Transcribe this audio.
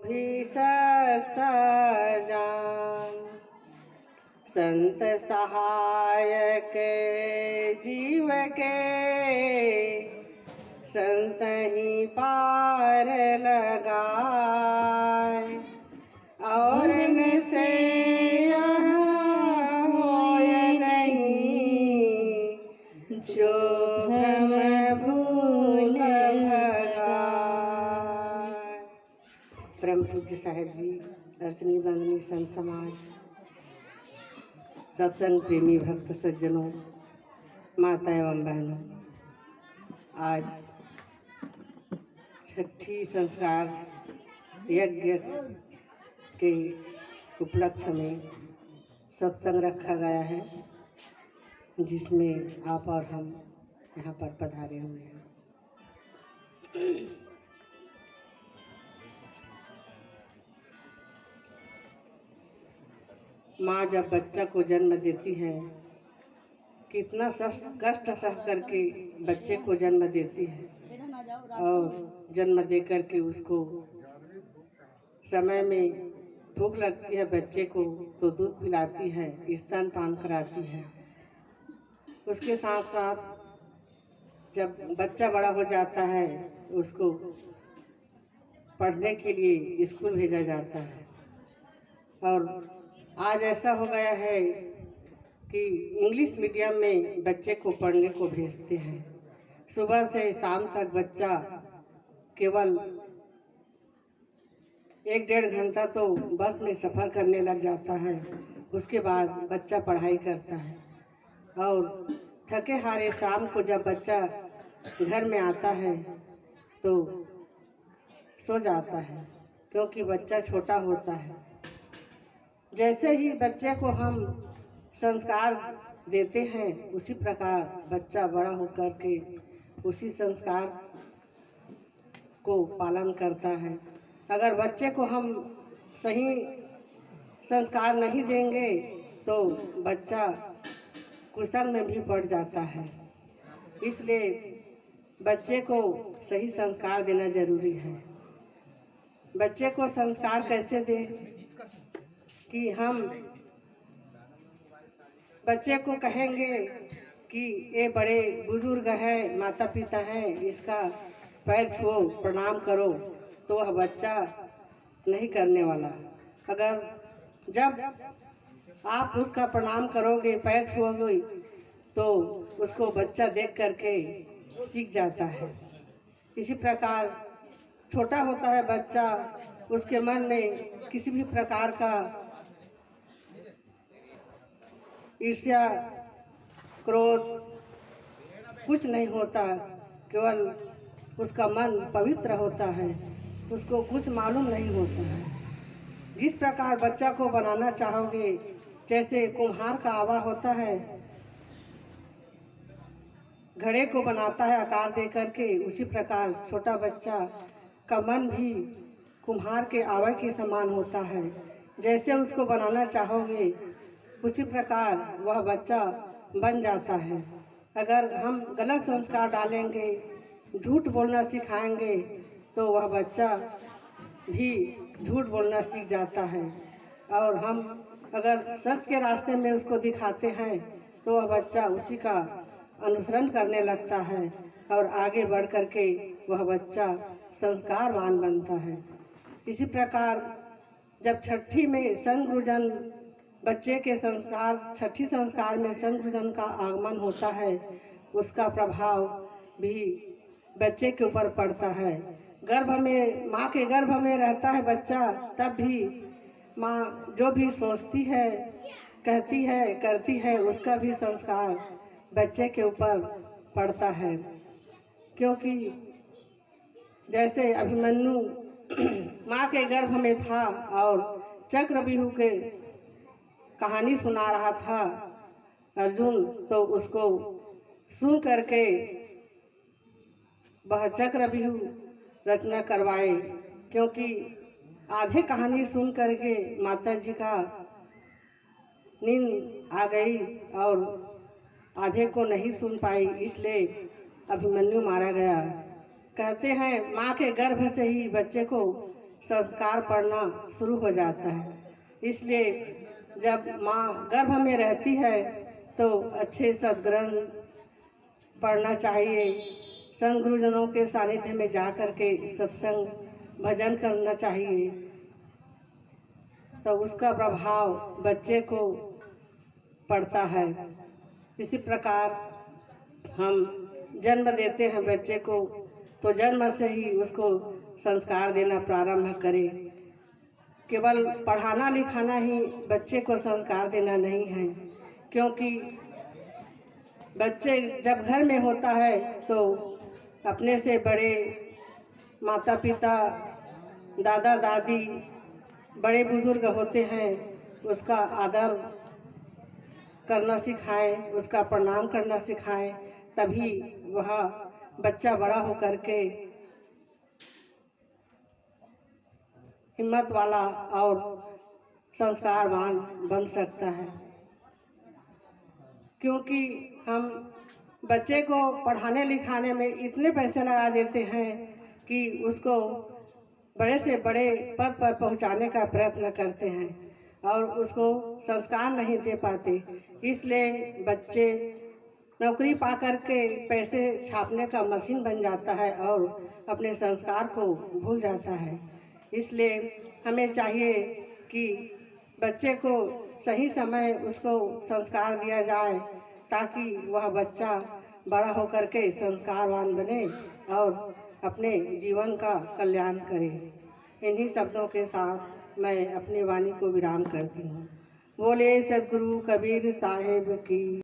भी सस्ता जान। संत सहायक जीव के संत ही पार लगाए। और न से यहाँ होय नहीं जो भ्रम भूल भगाए। परम पूज्य साहेब जी, अर्चनी बंदनी संत समाज, सत्संग प्रेमी भक्त सज्जनों, माता एवं बहनों, आज छठी संस्कार यज्ञ के उपलक्ष्य में सत्संग रखा गया है, जिसमें आप और हम यहाँ पर पधारे हुए हैं। माँ जब बच्चा को जन्म देती है, कितना कष्ट सह करके बच्चे को जन्म देती है, और जन्म दे करके उसको समय में भूख लगती है बच्चे को तो दूध पिलाती है, स्तनपान कराती है। उसके साथ साथ जब बच्चा बड़ा हो जाता है उसको पढ़ने के लिए स्कूल भेजा जाता है। और आज ऐसा हो गया है कि इंग्लिश मीडियम में बच्चे को पढ़ने को भेजते हैं। सुबह से शाम तक बच्चा केवल 1-1.5 घंटा तो बस में सफ़र करने लग जाता है। उसके बाद बच्चा पढ़ाई करता है और थके हारे शाम को जब बच्चा घर में आता है तो सो जाता है, क्योंकि बच्चा छोटा होता है। जैसे ही बच्चे को हम संस्कार देते हैं, उसी प्रकार बच्चा बड़ा होकर के उसी संस्कार को पालन करता है। अगर बच्चे को हम सही संस्कार नहीं देंगे तो बच्चा कुसंग में भी पड़ जाता है। इसलिए बच्चे को सही संस्कार देना जरूरी है। बच्चे को संस्कार कैसे दें कि हम बच्चे को कहेंगे कि ये बड़े बुजुर्ग हैं, माता पिता हैं, इसका पैर छुओ, प्रणाम करो, तो वह बच्चा नहीं करने वाला। अगर जब आप उसका प्रणाम करोगे, पैर छुओगे, तो उसको बच्चा देख करके सीख जाता है। इसी प्रकार छोटा होता है बच्चा, उसके मन में किसी भी प्रकार का ईर्ष्या, क्रोध कुछ नहीं होता, केवल उसका मन पवित्र होता है, उसको कुछ मालूम नहीं होता है। जिस प्रकार बच्चा को बनाना चाहोगे, जैसे कुम्हार का आवा होता है, घड़े को बनाता है आकार दे करके, उसी प्रकार छोटा बच्चा का मन भी कुम्हार के आवे के समान होता है। जैसे उसको बनाना चाहोगे उसी प्रकार वह बच्चा बन जाता है। अगर हम गलत संस्कार डालेंगे, झूठ बोलना सिखाएंगे, तो वह बच्चा भी झूठ बोलना सीख जाता है। और हम अगर सच के रास्ते में उसको दिखाते हैं तो वह बच्चा उसी का अनुसरण करने लगता है और आगे बढ़ कर के वह बच्चा संस्कारवान बनता है। इसी प्रकार जब छठी में संगरुजन बच्चे के संस्कार, छठी संस्कार में संगरुजन का आगमन होता है, उसका प्रभाव भी बच्चे के ऊपर पड़ता है। गर्भ में, माँ के गर्भ में रहता है बच्चा, तब भी माँ जो भी सोचती है, कहती है, करती है, उसका भी संस्कार बच्चे के ऊपर पड़ता है। क्योंकि जैसे अभिमन्यु माँ के गर्भ में था और चक्रव्यूह के कहानी सुना रहा था अर्जुन, तो उसको सुन करके वह चक्रव्यूह रचना करवाए। क्योंकि आधे कहानी सुन करके माता जी का नींद आ गई और आधे को नहीं सुन पाई, इसलिए अभिमन्यु मारा गया। कहते हैं माँ के गर्भ से ही बच्चे को संस्कार पड़ना शुरू हो जाता है। इसलिए जब माँ गर्भ में रहती है तो अच्छे सद्ग्रंथ पढ़ना चाहिए, संत गुरुजनों के सानिध्य में जा कर के सत्संग भजन करना चाहिए, तो उसका प्रभाव बच्चे को पड़ता है। इसी प्रकार हम जन्म देते हैं बच्चे को, तो जन्म से ही उसको संस्कार देना प्रारंभ करें। केवल पढ़ाना लिखाना ही बच्चे को संस्कार देना नहीं है, क्योंकि बच्चे जब घर में होता है तो अपने से बड़े माता पिता, दादा दादी, बड़े बुजुर्ग होते हैं, उसका आदर करना सिखाएं, उसका प्रणाम करना सिखाएं, तभी वह बच्चा बड़ा होकर के हिम्मत वाला और संस्कारवान बन सकता है। क्योंकि हम बच्चे को पढ़ाने लिखाने में इतने पैसे लगा देते हैं कि उसको बड़े से बड़े पद पर पहुंचाने का प्रयत्न करते हैं और उसको संस्कार नहीं दे पाते। इसलिए बच्चे नौकरी पा कर के पैसे छापने का मशीन बन जाता है और अपने संस्कार को भूल जाता है। इसलिए हमें चाहिए कि बच्चे को सही समय उसको संस्कार दिया जाए, ताकि वह बच्चा बड़ा होकर के संस्कारवान बने और अपने जीवन का कल्याण करे। इन्हीं शब्दों के साथ मैं अपनी वाणी को विराम करती हूँ। बोले सद्गुरु कबीर साहिब की।